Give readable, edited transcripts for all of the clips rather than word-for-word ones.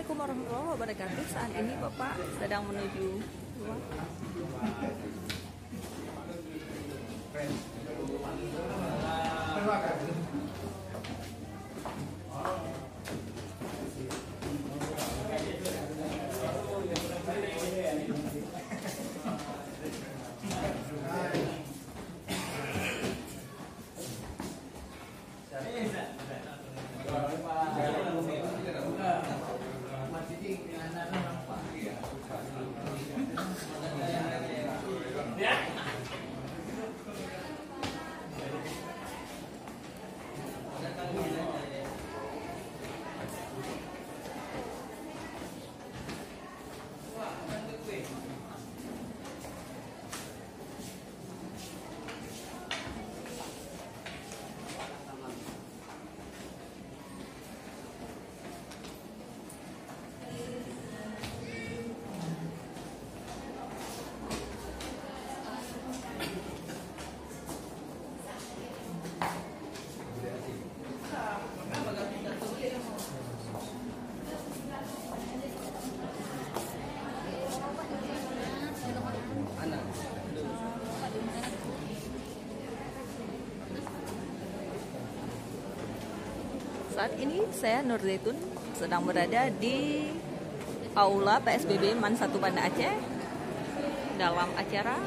Assalamualaikum warahmatullahi wabarakatuh. Saat ini Bapak sedang menuju luar. Saat ini saya Nur Zaitun sedang berada di Aula PSBB MAN 1 Banda Aceh dalam acara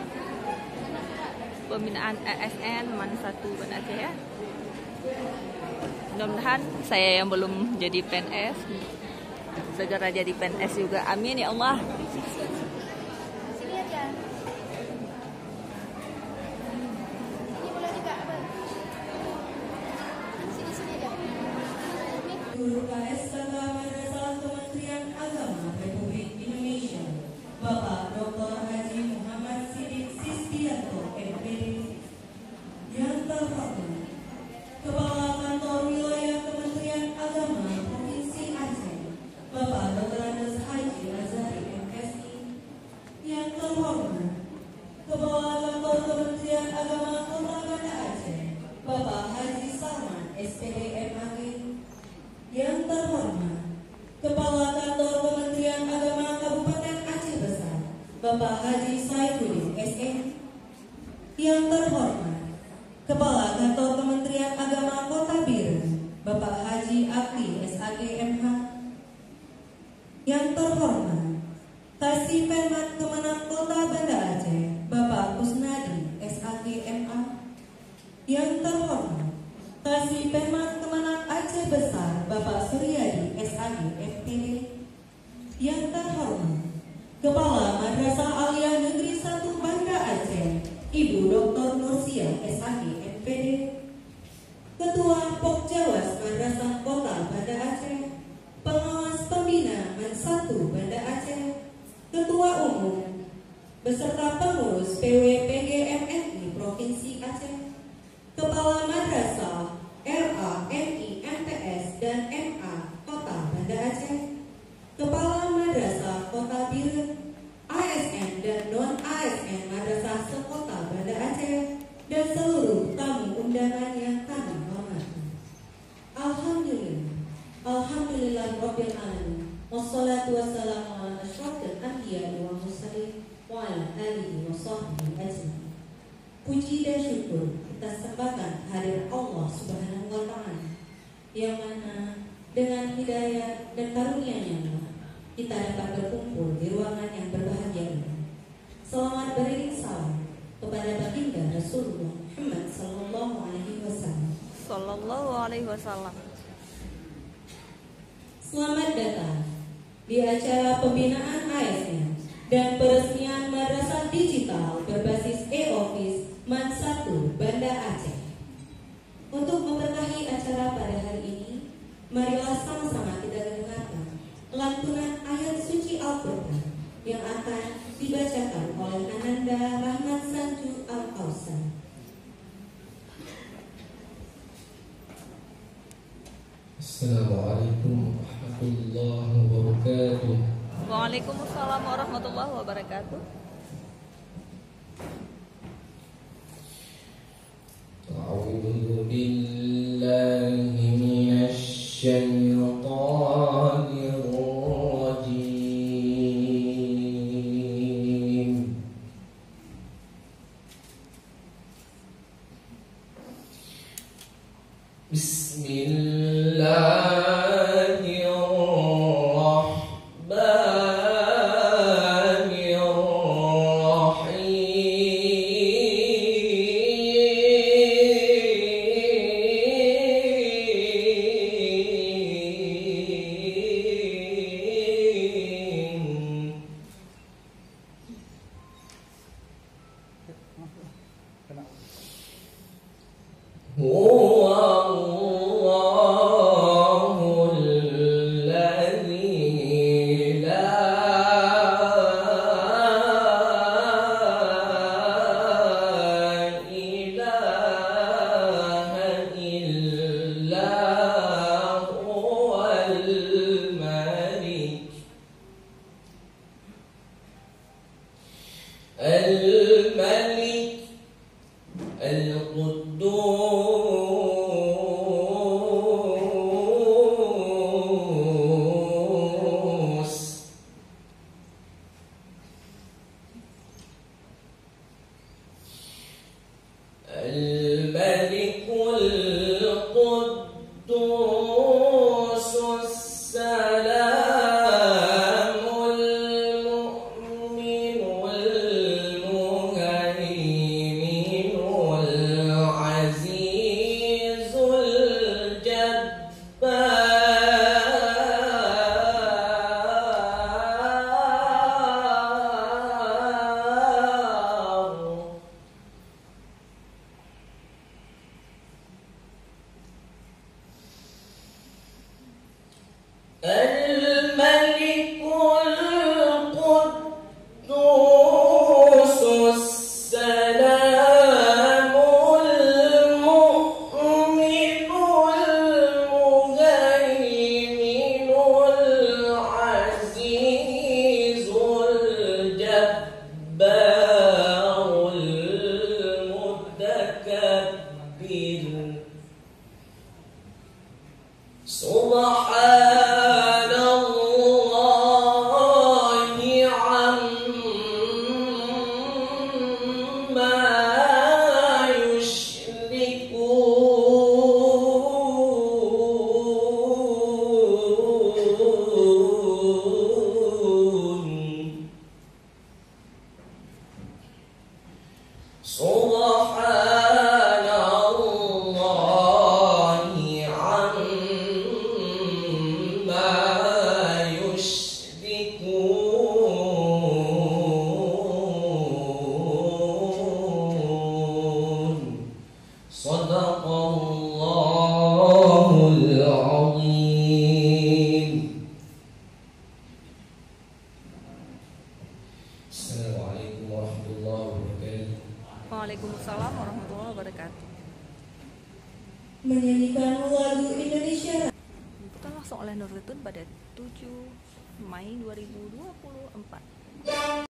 pembinaan ASN MAN 1 Banda Aceh ya. Mudah-mudahan saya yang belum jadi PNS segera jadi PNS juga. Amin ya Allah. Guru KSK Madrasah Kementerian Agama Republik Indonesia, Bapak Dr. Haji Muhammad Siddiq Sistianto, MPD. Yang terhormat Kepala Kantor Wilayah Kementerian Agama Provinsi Aceh, Bapak Dr. Andes Haji Azhari, MSI. Yang terhormat Kepala Kantor Kementerian Agama Kota Banda Aceh, Bapak Haji Salman, SPD, MAG. Yang terhormat Kepala Kantor Kementerian Agama Kabupaten Aceh Besar, Bapak Haji Saifuddin, SM. Yang terhormat Kepala Kantor Kementerian Agama Kota Biren, Bapak Haji Akli, SAG, MH. Yang terhormat Kasih Permat Kemenang Kota Banda Aceh, Bapak Kusnadi, SAG, MA. Yang terhormat Kasih Permat Kemenang Aceh Besar, Bapak Suryadi, SAG, FPD. Yang terhormat Kepala Madrasah Aliyah Negeri 1 Banda Aceh, Ibu Dr. Nursia, SAG, FPD. Ketua Pokjawas Madrasah Kota Banda Aceh, Pengawas Pembina MAN 1 Banda Aceh, Ketua Umum beserta pengurus PWPG MNI Provinsi Aceh, Kepala Madrasah RA, MI, MTS, dan MA Kota Banda Aceh, Kepala Madrasah Kota Biren, ASN dan non-ASN Madrasah Sekota Banda Aceh, dan seluruh tamu undangan yang kami hormati. Alhamdulillah Rabbil Alamin. Wassalatu wassalamu ala asyrafil anbiya'i wal mursalin wa ala alihi wa sahbihi ajma'in. Puji dan syukur kita sembahkan hadir Allah Subhanahu wa Ta'ala, yang mana dengan hidayah dan karunia-Nya kita dapat berkumpul di ruangan yang berbahagia ini. Selamat beriring salam kepada baginda Rasulullah Muhammad sallallahu alaihi wasallam. Sallallahu alaihi wasallam. Selamat datang di acara pembinaan ASN dan peresmian Madrasah Digital berbasis e-office MAN 1 Banda Aceh. Untuk memberkahi acara pada hari ini, marilah sama-sama kita dengarkan lantunan ayat suci Al-Quran yang akan dibacakan oleh Ananda Rahmat Sanju Al-Kausar. Assalamualaikum warahmatullahi wabarakatuh. Waalaikumsalam warahmatullahi wabarakatuh. A'udzu billahi minasy syaithanir Waalaikumsalam warahmatullahi wabarakatuh. Menyanyikan lagu Indonesia. Kita langsung oleh Nur Zaitun pada 7 Mei 2024.